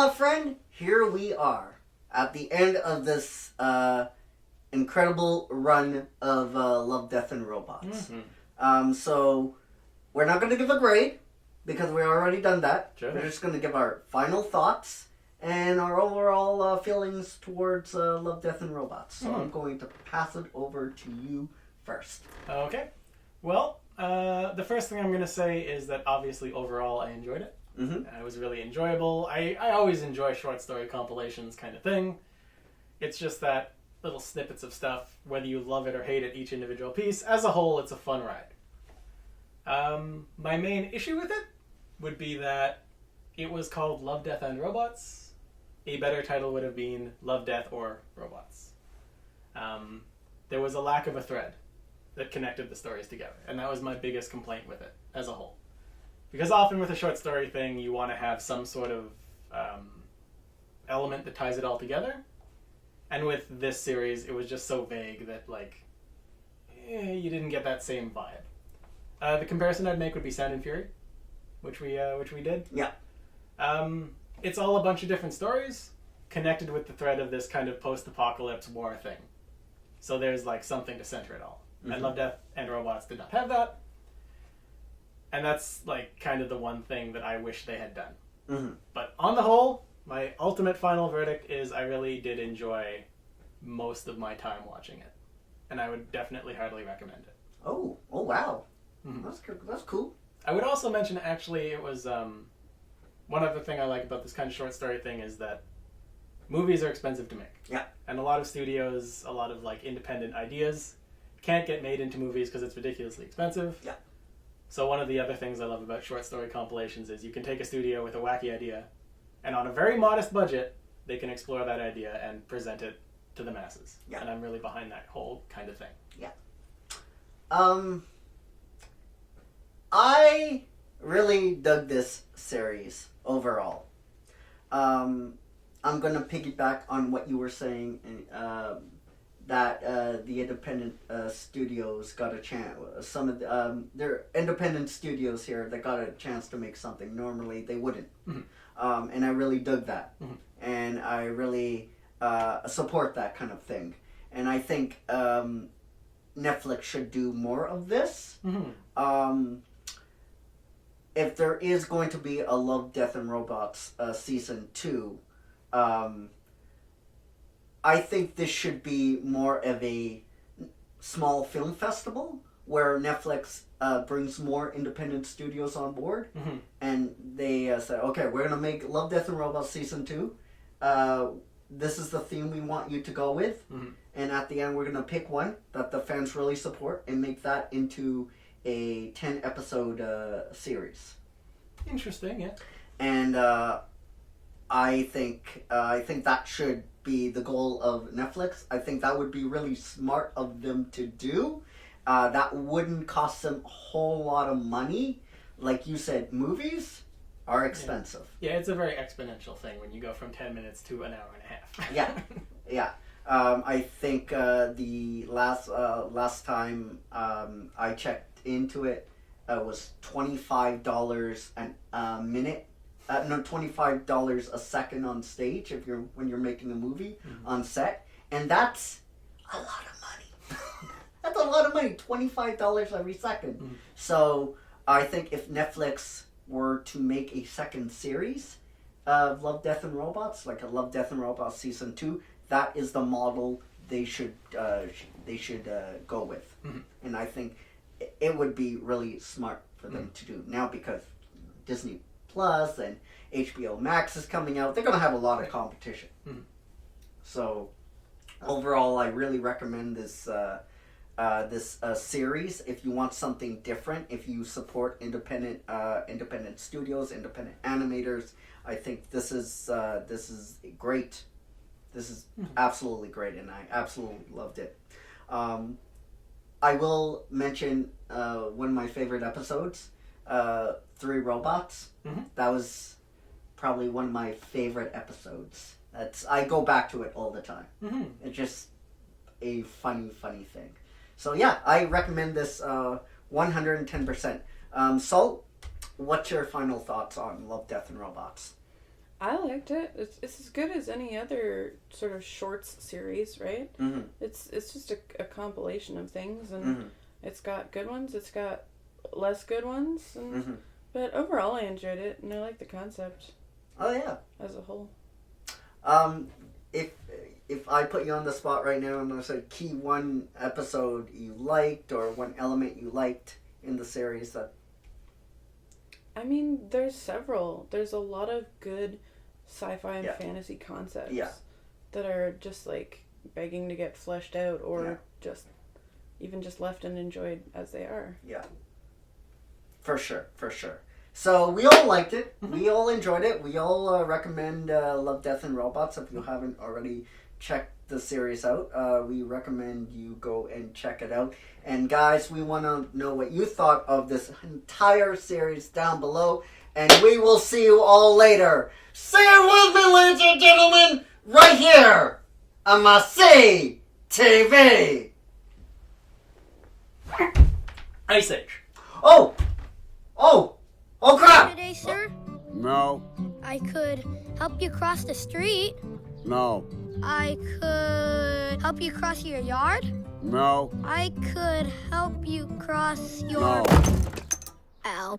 my friend, here we are at the end of this incredible run of Love, Death, and Robots. So we're not going to give a grade because we already done that. Sure. We're just going to give our final thoughts and our overall feelings towards Love, Death, and Robots. So I'm going to pass it over to you first. Okay. Well, the first thing I'm going to say is that obviously overall I enjoyed it. It was really enjoyable. I always enjoy short story compilations kind of thing. It's just that little snippets of stuff, whether you love it or hate it, each individual piece, as a whole, it's a fun ride. My main issue with it would be that it was called Love, Death, and Robots. A better title would have been Love, Death, or Robots. There was a lack of a thread that connected the stories together, and that was my biggest complaint with it as a whole. Because often with a short story thing, you want to have some sort of element that ties it all together. And with this series, it was just so vague that, you didn't get that same vibe. The comparison I'd make would be Sound and Fury, which we did. Yeah. It's all a bunch of different stories connected with the thread of this kind of post-apocalypse war thing. So there's something to center it all. And Love, Death, and Robots did not have that. And that's kind of the one thing that I wish they had done. But on the whole, my ultimate final verdict is I really did enjoy most of my time watching it. And I would definitely heartily recommend it. Oh wow. That's cool. I would also mention, actually, it was... one other thing I like about this kind of short story thing is that movies are expensive to make. Yeah. And a lot of studios, a lot of independent ideas can't get made into movies because it's ridiculously expensive. Yeah. So one of the other things I love about short story compilations is you can take a studio with a wacky idea, and on a very modest budget, they can explore that idea and present it to the masses. Yeah. And I'm really behind that whole kind of thing. Yeah. I really dug this series overall. I'm going to piggyback on what you were saying, that the independent studios got a chance. Some of their independent studios here that got a chance to make something normally they wouldn't. And I really dug that, and I really support that kind of thing. And I think Netflix should do more of this. If there is going to be a Love, Death, and Robots season 2, I think this should be more of a small film festival where Netflix brings more independent studios on board, and they say, okay, we're going to make Love, Death, and Robots season 2. This is the theme we want you to go with, and at the end we're going to pick one that the fans really support and make that into a 10-episode series. Interesting, yeah. And I think that should be the goal of Netflix. I think that would be really smart of them to do. That wouldn't cost them a whole lot of money. Like you said, movies are expensive. Yeah, it's a very exponential thing when you go from 10 minutes to an hour and a half. Yeah. I think the last time I checked into it was $25 a minute. $25 a second on stage when you're making a movie on set, and that's a lot of money. That's a lot of money. $25 every second. So I think if Netflix were to make a second series of Love, Death, and Robots, like a Love, Death, and Robots season 2, that is the model they should go with. And I think it would be really smart for them to do now, because Disney Plus and HBO Max is coming out. They're going to have a lot of competition. So overall, I really recommend this series if you want something different. If you support independent studios, independent animators, I think this is great. This is absolutely great, and I absolutely loved it. I will mention one of my favorite episodes, 3 Robots. That was probably one of my favorite episodes. I go back to it all the time. It's just a funny thing. So yeah, I recommend this 110%. Salt, what's your final thoughts on Love, Death, and Robots? I liked it. It's as good as any other sort of shorts series, right? Mm-hmm. It's just a compilation of things, and it's got good ones. It's got less good ones, and but overall, I enjoyed it, and I like the concept. Oh yeah. As a whole. If I put you on the spot right now, I'm gonna say key one episode you liked or one element you liked in the series that. I mean, there's several. There's a lot of good sci-fi and fantasy concepts that are just like begging to get fleshed out or just left and enjoyed as they are. Yeah. For sure. So we all liked it. We all enjoyed it. We all recommend Love, Death, and Robots. If you haven't already checked the series out, we recommend you go and check it out. And guys, we want to know what you thought of this entire series down below. And we will see you all later. Say it with me, ladies and gentlemen, right here on my TV. Ice Age. Oh crap! Today, sir? No. I could help you cross the street. No. I could help you cross your yard. No. I could help you cross your... No. Ow.